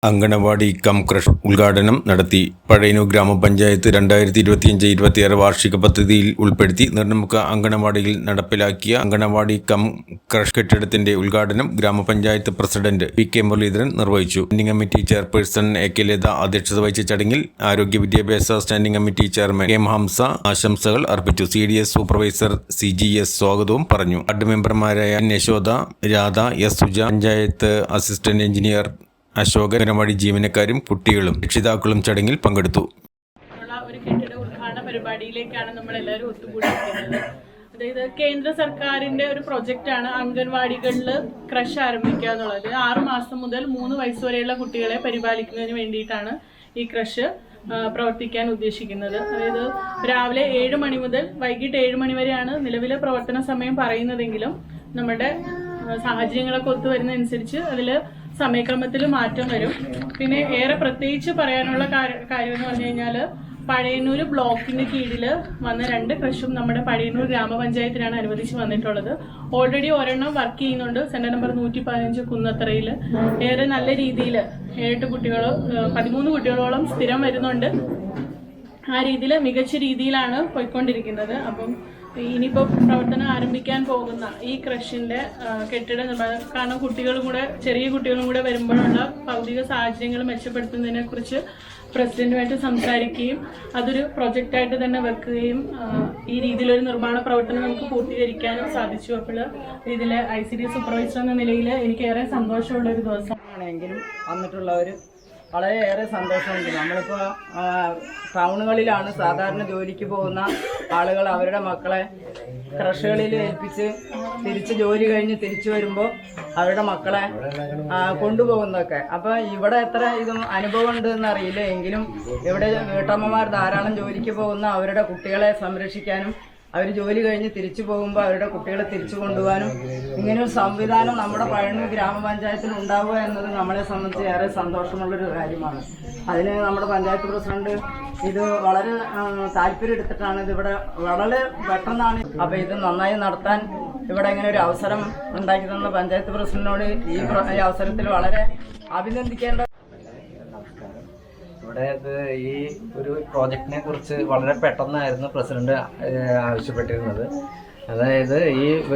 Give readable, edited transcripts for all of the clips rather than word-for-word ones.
Anganwadi come crush ഉദ്ഘാടനം നടത്തി. പഴയന്നൂർ ഗ്രാമപഞ്ചായത്ത് 2025-26 വാർഷിക പദ്ധതിയിൽ ഉൾപ്പെടുത്തി നിർമ്മുക്ക അങ്കണവാടിയിൽ നടപ്പിലാക്കിയ അങ്കണവാടി കം ക്രഷ് കെട്ടിടത്തിന്റെ ഉദ്ഘാടനം ഗ്രാമപഞ്ചായത്ത് പ്രസിഡന്റ് പി.കെ. മുരളീധരൻ നിർവഹിച്ചു. Standing committee chairperson A K. Latha അധ്യക്ഷത വഹിച്ച ചടങ്ങിൽ ആരോഗ്യ വിദ്യാഭ്യാസ standing committee chairman M Hamsa ആശംസകൾ അർപ്പിച്ചു. CDS സൂപ്പർവൈസർ CGS സ്വാഗതവും പറഞ്ഞു. വാർഡ് മെമ്പർമാരായ Yashoda, Radha, S Suja, panchayat assistant engineer Ashokan, anganwadi ജീവനക്കാരും കുട്ടികളും രക്ഷിതാക്കളും ചടങ്ങിൽ പങ്കെടുത്തു. ഒരു കെട്ടിട ഉദ്ഘാടന പരിപാടിയിലേക്കാണ് നമ്മൾ എല്ലാവരും ഒത്തുകൂടിയിരിക്കുന്നത്. അതായത് കേന്ദ്ര സർക്കാരിന്റെ ഒരു പ്രൊജക്റ്റാണ് അംഗൻവാടികളിൽ ക്രഷ് ആരംഭിക്കുക എന്നുള്ളത്. 6 മാസം മുതൽ 3 വയസ്സ് വരെയുള്ള കുട്ടികളെ പരിപാലിക്കുന്നതിന് വേണ്ടിയിട്ടാണ് ഈ ക്രഷ് പ്രവർത്തിക്കാൻ ഉദ്ദേശിക്കുന്നത്. അതായത് രാവിലെ 7 മണി മുതൽ വൈകിട്ട് 7 മണി വരെയാണ് നിലവിലെ പ്രവർത്തന സമയം പറയുന്നതെങ്കിലും നമ്മുടെ സാഹചര്യങ്ങളൊക്കെ ഒത്തുവരുന്നതനുസരിച്ച് അതിൽ സമയക്രമത്തിൽ മാറ്റം വരും. പിന്നെ ഏറെ പ്രത്യേകിച്ച് പറയാനുള്ള കാര്യം എന്ന് പറഞ്ഞു കഴിഞ്ഞാൽ പഴയന്നൂർ ബ്ലോക്കിന് കീഴിൽ വന്ന 2 ക്രഷും നമ്മുടെ പഴയന്നൂർ ഗ്രാമപഞ്ചായത്തിനാണ് അനുവദിച്ച് വന്നിട്ടുള്ളത്. ഓൾറെഡി ഒരെണ്ണം വർക്ക് ചെയ്യുന്നുണ്ട്. സെന്റർ നമ്പർ 115 കുന്നത്തറയിൽ ഏറെ നല്ല രീതിയിൽ 7 കുട്ടികളോ 13 കുട്ടികളോളം സ്ഥിരം വരുന്നുണ്ട്. ആ രീതിയിൽ മികച്ച രീതിയിലാണ് പോയിക്കൊണ്ടിരിക്കുന്നത്. അപ്പം ഇനിയിപ്പോൾ പ്രവർത്തനം ആരംഭിക്കാൻ പോകുന്ന ഈ ക്രഷിന്റെ കെട്ടിട നിർമ്മാണം, കാരണം ചെറിയ കുട്ടികളും കൂടെ വരുമ്പോഴുള്ള ഭൗതിക സാഹചര്യങ്ങൾ മെച്ചപ്പെടുത്തുന്നതിനെ കുറിച്ച് പ്രസിഡന്റുമായിട്ട് സംസാരിക്കുകയും അതൊരു പ്രൊജക്റ്റായിട്ട് തന്നെ വെക്കുകയും ഈ രീതിയിലൊരു നിർമ്മാണ പ്രവർത്തനം നമുക്ക് പൂർത്തീകരിക്കാനും സാധിച്ചു. അപ്പോൾ ഇതിലെ ICD സൂപ്പർവൈസർ എന്ന നിലയിൽ എനിക്കേറെ സന്തോഷമുള്ളൊരു ദിവസമാണെങ്കിലും വന്നിട്ടുള്ളവർ വളരെയേറെ സന്തോഷമുണ്ട്. നമ്മളിപ്പോൾ ടൗണുകളിലാണ് സാധാരണ ജോലിക്ക് പോകുന്ന ആളുകൾ അവരുടെ മക്കളെ ക്രഷുകളിൽ ഏൽപ്പിച്ച് തിരിച്ച് ജോലി കഴിഞ്ഞ് തിരിച്ചു വരുമ്പോൾ അവരുടെ മക്കളെ കൊണ്ടുപോകുന്നതൊക്കെ. അപ്പോൾ ഇവിടെ എത്ര ഇതും അനുഭവം ഉണ്ടെന്ന് അറിയില്ല, എങ്കിലും ഇവിടെ വീട്ടമ്മമാർ ധാരാളം ജോലിക്ക് പോകുന്ന അവരുടെ കുട്ടികളെ സംരക്ഷിക്കാനും അവർ ജോലി കഴിഞ്ഞ് തിരിച്ചു പോകുമ്പോൾ അവരുടെ കുട്ടികളെ തിരിച്ചു കൊണ്ടുപോകാനും ഇങ്ങനൊരു സംവിധാനം നമ്മുടെ പഴയന്നൂർ ഗ്രാമപഞ്ചായത്തിൽ ഉണ്ടാവുക എന്നത് നമ്മളെ സംബന്ധിച്ച് ഏറെ സന്തോഷമുള്ളൊരു കാര്യമാണ്. അതിന് നമ്മുടെ പഞ്ചായത്ത് പ്രസിഡന്റ് ഇത് വളരെ താല്പര്യം എടുത്തിട്ടാണ് ഇതിവിടെ വളരെ പെട്ടെന്നാണ്. അപ്പോൾ ഇത് നന്നായി നടത്താൻ ഇവിടെ ഇങ്ങനെ ഒരു അവസരം ഉണ്ടാക്കി തന്ന പഞ്ചായത്ത് പ്രസിഡന്റിനോട് ഈ അവസരത്തിൽ വളരെ അഭിനന്ദിക്കേണ്ട. ഇവിടെ ഈ ഒരു പ്രോജക്റ്റിനെ കുറിച്ച് വളരെ പെട്ടെന്നായിരുന്നു പ്രസിഡന്റ് ആവശ്യപ്പെട്ടിരുന്നത്. അതായത്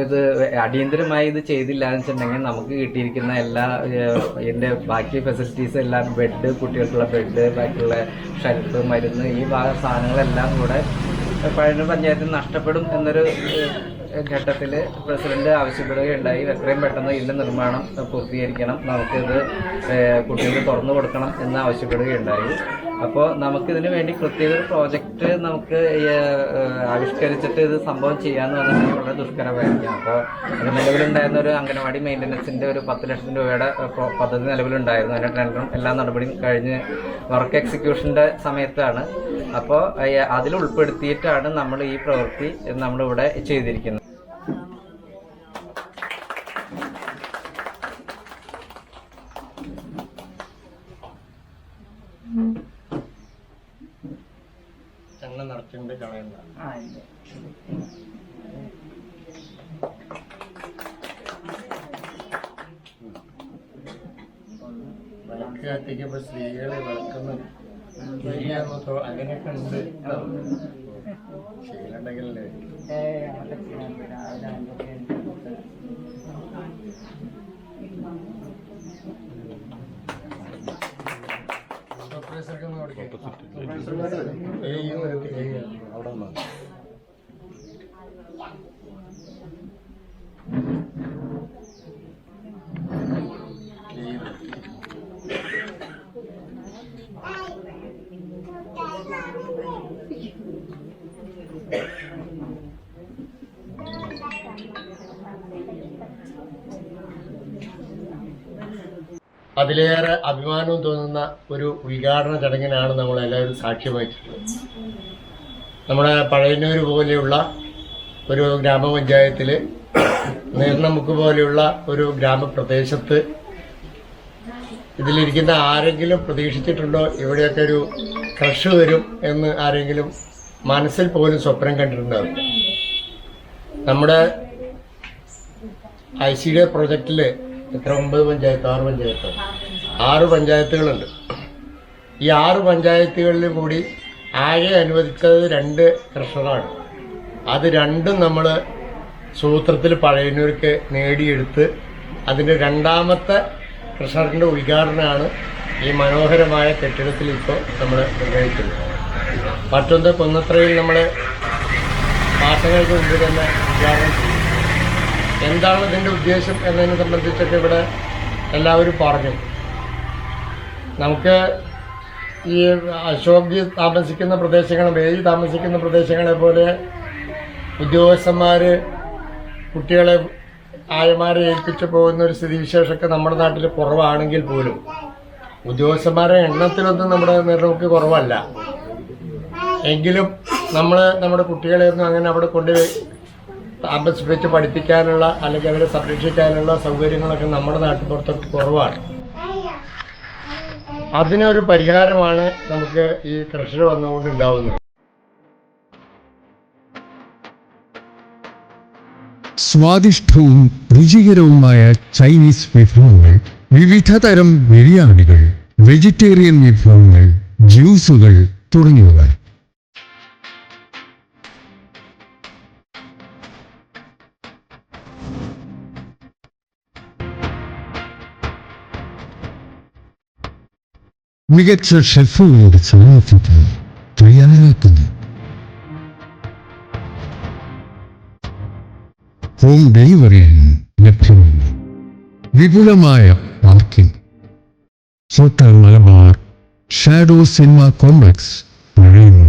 ഇത് അടിയന്തരമായി ഇത് ചെയ്തില്ല എന്ന് വെച്ചിട്ടുണ്ടെങ്കിൽ നമുക്ക് കിട്ടിയിരിക്കുന്ന എല്ലാ ഇതിൻ്റെ ബാക്കി ഫെസിലിറ്റീസ് എല്ലാം, ബെഡ്, കുട്ടികൾക്കുള്ള ബെഡ്, ബാക്കിയുള്ള ഷെൽഫ്, മരുന്ന്, ഈ സാധനങ്ങളെല്ലാം കൂടെ പഴയന്നൂർ പഞ്ചായത്തിൽ നഷ്ടപ്പെടും എന്നൊരു ഘട്ടത്തിൽ പ്രസിഡന്റ് ആവശ്യപ്പെടുകയുണ്ടായി. എത്രയും പെട്ടെന്ന് ഇതിൻ്റെ നിർമ്മാണം പൂർത്തീകരിക്കണം, നമുക്കിത് കുട്ടികൾക്ക് തുറന്നു കൊടുക്കണം എന്ന് ആവശ്യപ്പെടുകയുണ്ടായി. അപ്പോൾ നമുക്കിതിന് വേണ്ടി പ്രത്യേക ഒരു പ്രോജക്റ്റ് നമുക്ക് ആവിഷ്കരിച്ചിട്ട് ഇത് സംഭവം ചെയ്യാമെന്ന് പറഞ്ഞാൽ വളരെ ദുഷ്കരമായിരിക്കും. അപ്പോൾ അത് നിലവിലുണ്ടായിരുന്ന ഒരു അംഗനവാടി മെയിൻ്റനൻസിൻ്റെ ഒരു 10 ലക്ഷം രൂപയുടെ പദ്ധതി നിലവിലുണ്ടായിരുന്നു. അതിൻ്റെ ടെൻഡറും എല്ലാ നടപടിയും കഴിഞ്ഞ് വർക്ക് എക്സിക്യൂഷൻ്റെ സമയത്താണ്. അപ്പോൾ അതിൽ ഉൾപ്പെടുത്തിയിട്ടാണ് നമ്മൾ ഈ പ്രവൃത്തി നമ്മളിവിടെ ചെയ്തിരിക്കുന്നത്. ചങ്ങ നിറച്ചുകൊണ്ട് കളയണ്ട. വിളക്ക് കത്തിക്കുമ്പോൾ സ്ത്രീകൾ വിളക്കുന്നു അങ്ങനെയൊക്കെ ഉണ്ട്. ശീലുണ്ടെങ്കിലല്ലേ അവിടെ വന്നാൽ അതിലേറെ അഭിമാനവും തോന്നുന്ന ഒരു ഉദ്ഘാടന ചടങ്ങിനാണ് നമ്മളെല്ലാവരും സാക്ഷ്യം വഹിച്ചിട്ടുള്ളത്. നമ്മുടെ പഴയന്നൂർ പോലെയുള്ള ഒരു ഗ്രാമപഞ്ചായത്തിൽ, നീർണമുക്ക് പോലെയുള്ള ഒരു ഗ്രാമപ്രദേശത്ത് ഇതിലിരിക്കുന്ന ആരെങ്കിലും പ്രതീക്ഷിച്ചിട്ടുണ്ടോ ഇവിടെയൊക്കെ ഒരു ക്രഷ് വരും എന്ന്? ആരെങ്കിലും മനസ്സിൽ പോലും സ്വപ്നം കണ്ടിട്ടുണ്ടാവും? നമ്മുടെ ICD പ്രോജക്റ്റിൽ എത്ര 9 പഞ്ചായത്ത് 6 പഞ്ചായത്ത് 6 പഞ്ചായത്തുകളുണ്ട്. ഈ 6 പഞ്ചായത്തുകളിലും കൂടി ആകെ അനുവദിച്ചത് 2 ക്രഷറാണ്. അത് രണ്ടും നമ്മൾ സൂത്രത്തിൽ പഴയന്നൂർക്ക് നേടിയെടുത്ത് അതിൻ്റെ 2ാമത്തെ ക്രഷറിൻ്റെ ഉദ്ഘാടനമാണ് ഈ മനോഹരമായ കെട്ടിടത്തിൽ ഇപ്പോൾ നമ്മൾ നിർവഹിക്കുന്നത്. മറ്റൊന്ന് കുന്നത്രയിൽ നമ്മൾ മാസങ്ങൾക്ക് മുമ്പ് തന്നെ ഉദ്ഘാടനം ചെയ്തു. എന്താണ് ഇതിൻ്റെ ഉദ്ദേശം എന്നതിനെ സംബന്ധിച്ചൊക്കെ ഇവിടെ എല്ലാവരും പറഞ്ഞു. നമുക്ക് ഈ അശോക് താമസിക്കുന്ന പ്രദേശങ്ങൾ, വേദി താമസിക്കുന്ന പ്രദേശങ്ങളെ പോലെ ഉദ്യോഗസ്ഥന്മാർ കുട്ടികളെ ആയമാരെ ഏൽപ്പിച്ചു പോകുന്ന ഒരു സ്ഥിതിവിശേഷമൊക്കെ നമ്മുടെ നാട്ടിൽ കുറവാണെങ്കിൽ പോലും ഉദ്യോഗസ്ഥന്മാരുടെ എണ്ണത്തിലൊന്നും നമ്മുടെ നമുക്ക് കുറവല്ല. എങ്കിലും നമ്മുടെ കുട്ടികളെയൊന്നും അങ്ങനെ അവിടെ കൊണ്ട് താമസിപ്പിച്ച് പഠിപ്പിക്കാനുള്ള അല്ലെങ്കിൽ അവരെ സംരക്ഷിക്കാനുള്ള സൗകര്യങ്ങളൊക്കെ നമ്മുടെ നാട്ടിൻപുറത്തൊക്കെ കുറവാണ്. അതിനൊരു പരിഹാരമാണ് നമുക്ക് ഈ ക്രഷർ വന്നുകൊണ്ട് ഉണ്ടാവുന്നത്. സ്വാദിഷ്ടവും രുചികരവുമായ ചൈനീസ് വിഭവങ്ങൾ, വിവിധ തരം ബിരിയാണികൾ, വെജിറ്റേറിയൻ വിഭവങ്ങൾ, ജ്യൂസുകൾ തുടങ്ങിയവ. മികച്ച ഷെഫുകളുടെ സാന്നിധ്യത്തിൽ തയ്യാറാക്കുന്നു. ഹോം ഡെലിവറിയും ലഭ്യമാണ്. വിപുലമായ parking. Hotel Malabar, shadow cinema complex, Pazhayannur.